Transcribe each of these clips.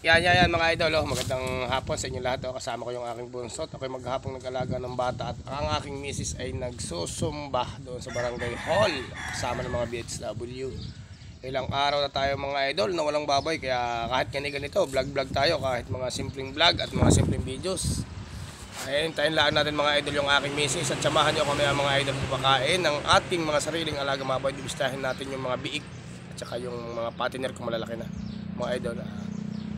Yan mga idol, magandang hapon sa inyo lahat. Kasama ko yung aking bunso. Ako'y maghapong nag-alaga ng bata at ang aking misis ay nagsusumba doon sa barangay hall kasama ng mga BHW. Ilang araw na tayo mga idol na walang baboy, kaya kahit ganito vlog tayo, kahit mga simpleng vlog at mga simpleng videos. Ayun, tayo lang natin mga idol yung aking misis at samahan nyo kami mga idol sa pagkain ng ating mga sariling alaga baboy. Dibistahin natin yung mga biik at saka yung mga patiner kung malalaki na mga idol.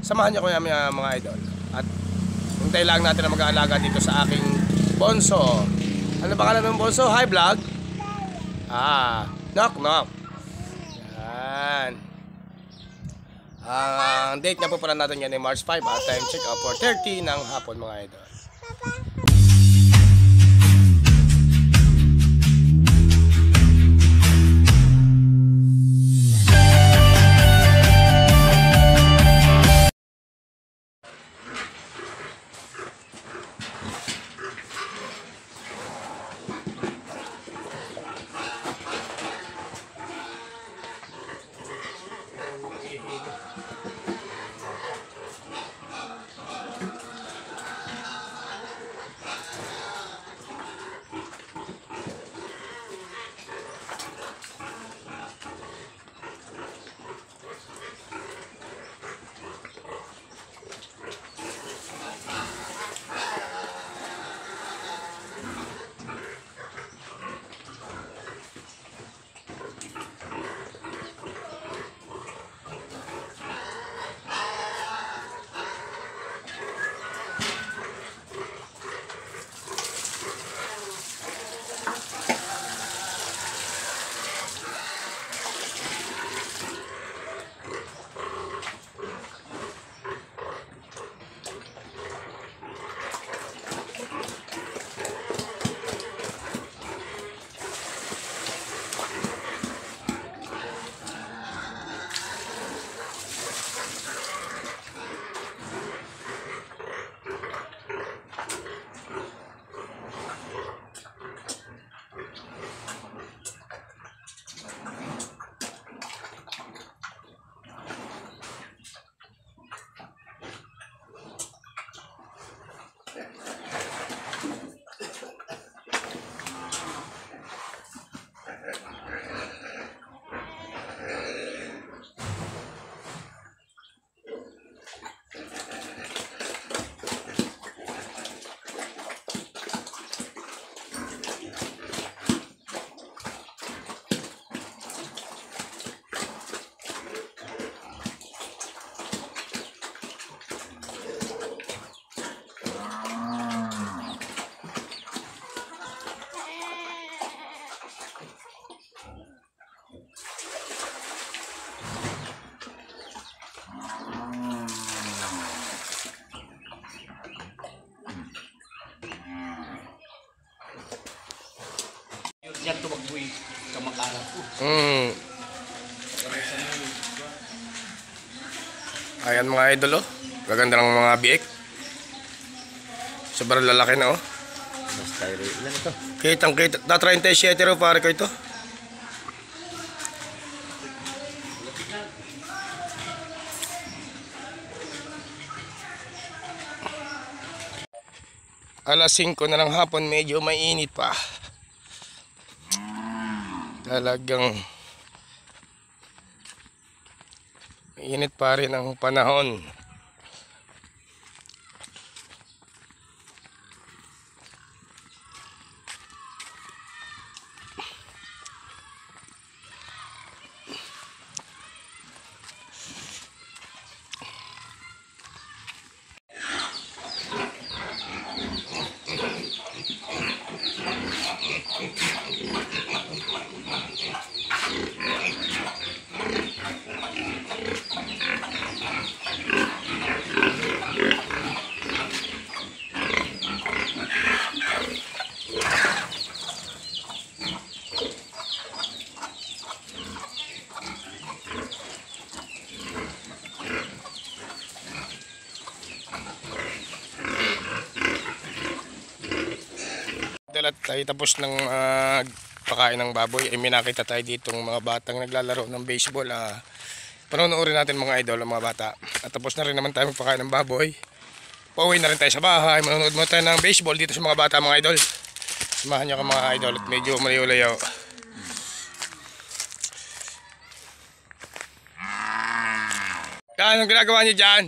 Samahan nyo ko namin mga idol. At hintay lang natin na mag-aalaga dito sa aking bonso. Ano ba pangalan ng bonso? Hi vlog. Knock. Yan. Ang date niya po pala natin yan ay March 5 at time check out 4:30 ng hapon mga idol. Yan tumakboy kamakalat ko. Ayan mga idol gaganda ng mga biik. Sobrang lalaki na Styro. Ilan ito? Kitang kita. Na 37 ro pare ko ito. Alas 5 na ng hapon, medyo mainit pa. Talagang init pa rin ang panahon. At tayo tapos ng pakain ng baboy, ay may nakita tayo ditong mga batang naglalaro ng baseball. Panonoorin natin mga idol, ang mga bata. At tapos na rin naman tayo magpakain ng baboy. Pauwi na rin tayo sa bahay. Manonood mo tayo ng baseball dito sa mga bata mga idol. Samahan nyo ka mga idol at medyo malayo-layo. Yan, anong ginagawa nyo dyan?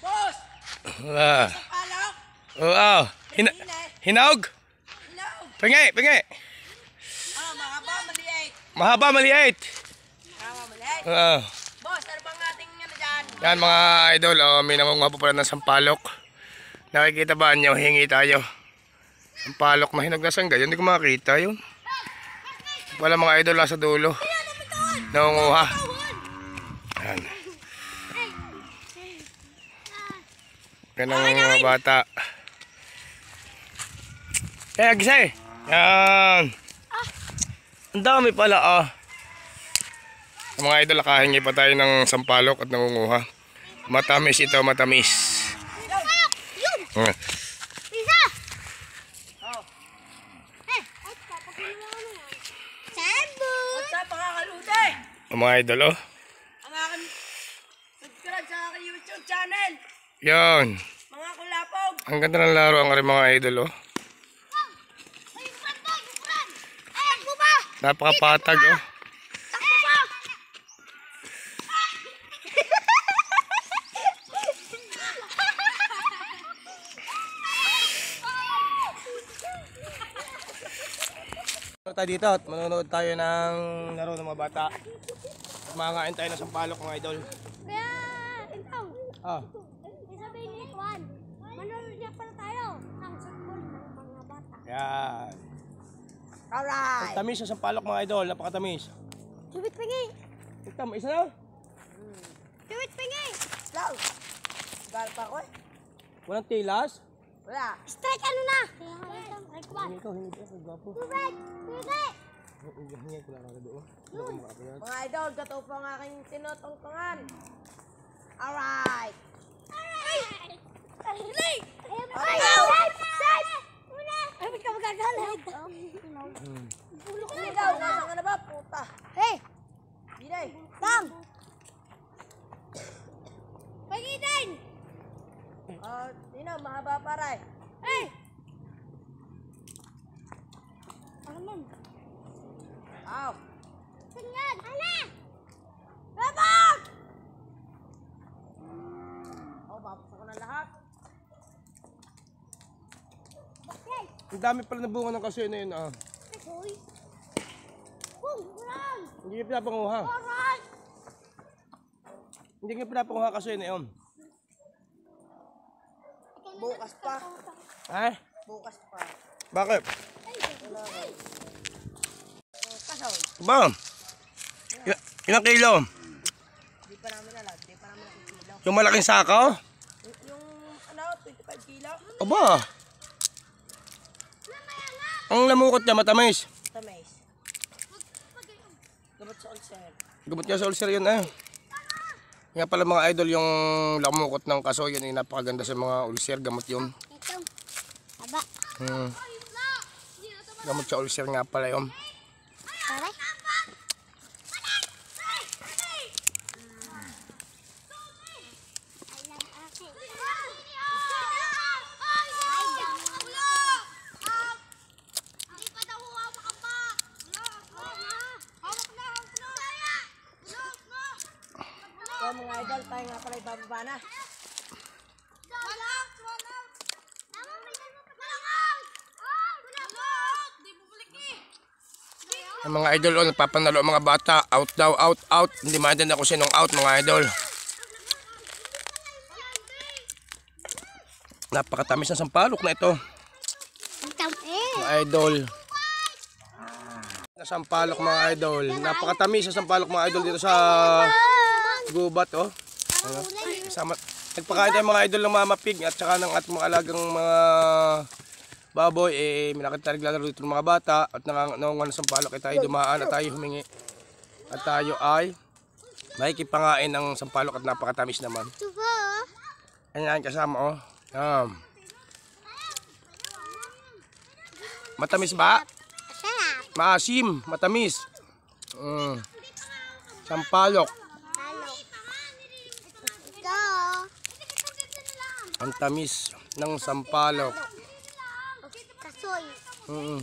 Boss! Alok! Oo. Hinog? Hinog! Pingi, pingi. Mahaba, maliit. Mahaba, maliit. Mahaba, maliit. Oo. Boss, ano bang ating ano dyan? Yan mga idol, may nangunguha po pala ng sampalok. Nakikita ba nyo? Hingi tayo. Sampalok, mahinog na sangga. Hindi ko makakita yun. Wala mga idol nasa dulo. Nangunguha. Yan. Yan ang mga bata. Kaya gisay. Yan. Ang dami pala Mga idol, nakahingi pa tayo ng sampalok at nangunguha. Matamis ito, matamis. Isa! Oh. What's up mga kalute? Mga idol, Ang aking subscribe sa aking YouTube channel. Yan. Mga kulapog. Ang ganda ng laro ang mga idol, Napakapatag, tayo dito at manonood tayo ng laro ng mga bata. Kumakain tayo ng sampalok mga idol. Kaya, ikaw, Ah, isabihin ni Juan, manonood niya pala tayo ng football ng mga bata. yan. Alright. Tamis sa sampalok mga idol, napakatamis. Tubit pingi! Ito, isa na. Tubit pingi! Slow. Gal pa ko Walang tilas. Wala. Strike ano na? Strike one. Hingi ko, hingi ko. Gwapo. Tubig! Tubig! Hingi ko lang ako doon. Mga idol, gato po ang aking tinutungtungan. Alright. Alright! Alright! Ay, Save! Una! Ay, ba't ka magagalit? Ikaw, nasa ka na ba? Puta. Hey! Binay. Tam! Pagitin! Sino, mahaba paray. Hey! Ano man? Aw. Tingnan! Ala! Babak! Babas ako na lahat. Okay. Ang dami pala na bunga ng kasoy na yun. Hoy! Kung! Kurang! Hindi nga pinapanguha. Kurang! Hindi nga pinapanguha kasoy na yun. Bukas pa. Ha? Bukas pa. Bakit? Kasaw. Ba? Ilang kilo? Di pa namin alam. Di pa namin nakikilo. Yung malaking sako? Yung, 25 kilo. Aba. Ang lamukot niya matamis. Tamis. Gamot sa ulcer. Gabot niya sa ulcer yun Nga pala mga idol, yung lamukot ng kasoy yun ay napakaganda sa mga ulcer. Gamot yun. Ito. Aba. Gamot sa ulcer nga pala yun. Pare? So mga idol, tayo nga pala ibababa na. Ang mga idol, napapanalo ang mga bata. Out daw, out, out. Hindi maintindihan ako sinong out mga idol. Napakatamis ng sampalok na ito. Mga idol. Na sampalok mga idol. Napakatamis sa sampalok mga idol dito sa gubat Ano? Kasama, nagpakain tayo mga idol ng Mama Pig at saka ng ating mga alagang mga baboy. Minakit tayo naglalaro dito ng mga bata at nangunguha ng sampalok ay tayo dumaan at tayo humingi. At tayo ay makikipangain ng sampalok at napakatamis naman. Ayan kasama Matamis ba? Maasim, matamis. Sampalok. Talo. Go. Ang tamis ng sampalok. Kasoy. Mm.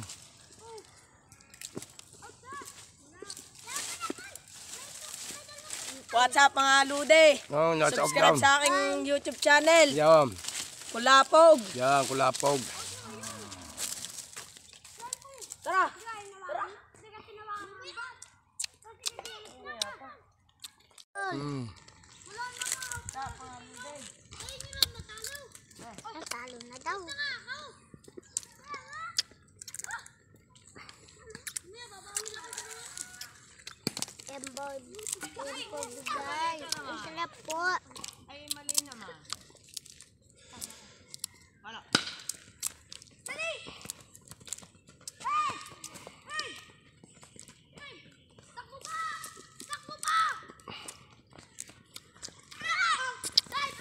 What's up mga lude? Oh, nasa Subscribe sa aking YouTube channel. Yan. Kulapog. Yan, kulapog. Tara. Mm. Natalo na daw. Embod. Embod guys. Ang sarap po. Ay, mali naman. Wala.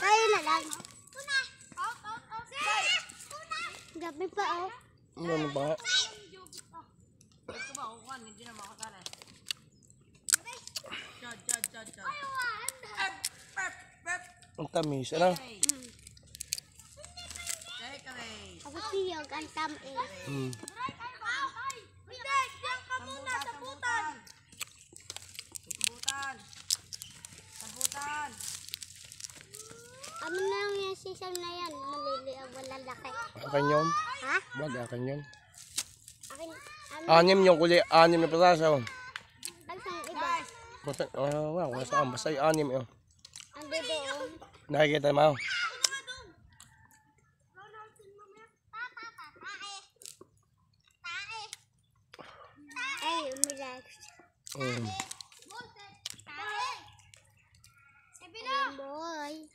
Tayo na lang. Gabi pa oh. Ano ba? Ito ba, kukuhan, hindi na makakala. Chad. Ang tamis. Ano? Take away. Ako siyog ang tamis. Mm. Hindi, diyan ka muna, sabutan. Sabutan. Ano na lang yung season na yan? Maliliit, wala laki. Akin yun. Ha? Wag, akin yun. Akin, Anim yung kuli. Anim na piraso. ang iba. Basta, wow, wala saan. Basta yung anim yun. Ang doon. Nakikita mo. Ay, umilax. Mm. Ayan, boy.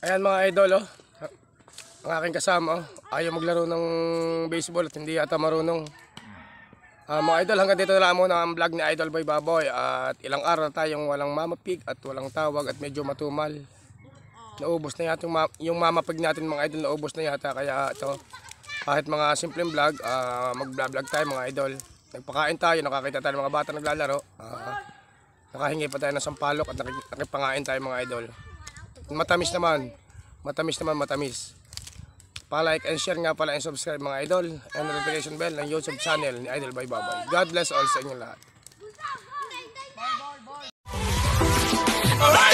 Ayan mga idol, oh. Ang aking kasama, oh. Ayaw maglaro ng baseball at hindi yata marunong. Mga idol, hanggang dito na lang muna ang vlog ni Idol Boy Baboy. At ilang araw na tayong walang mama pig at walang tawag at medyo matumal. Naubos na yata yung mama pig natin mga idol, naubos na yata. Kaya ito, kahit mga simpleng vlog, mag-vlog tayo mga idol. Nagpakain tayo, nakakita tayo ng mga bata naglalaro. Nakahingi pa tayo ng sampalok at nakipangain tayo mga idol. Matamis naman. Matamis. Pa-like and share nga pala and subscribe mga idol. And notification bell ng YouTube channel ni Idol Boy Baboy. God bless all sa inyo lahat. Bye.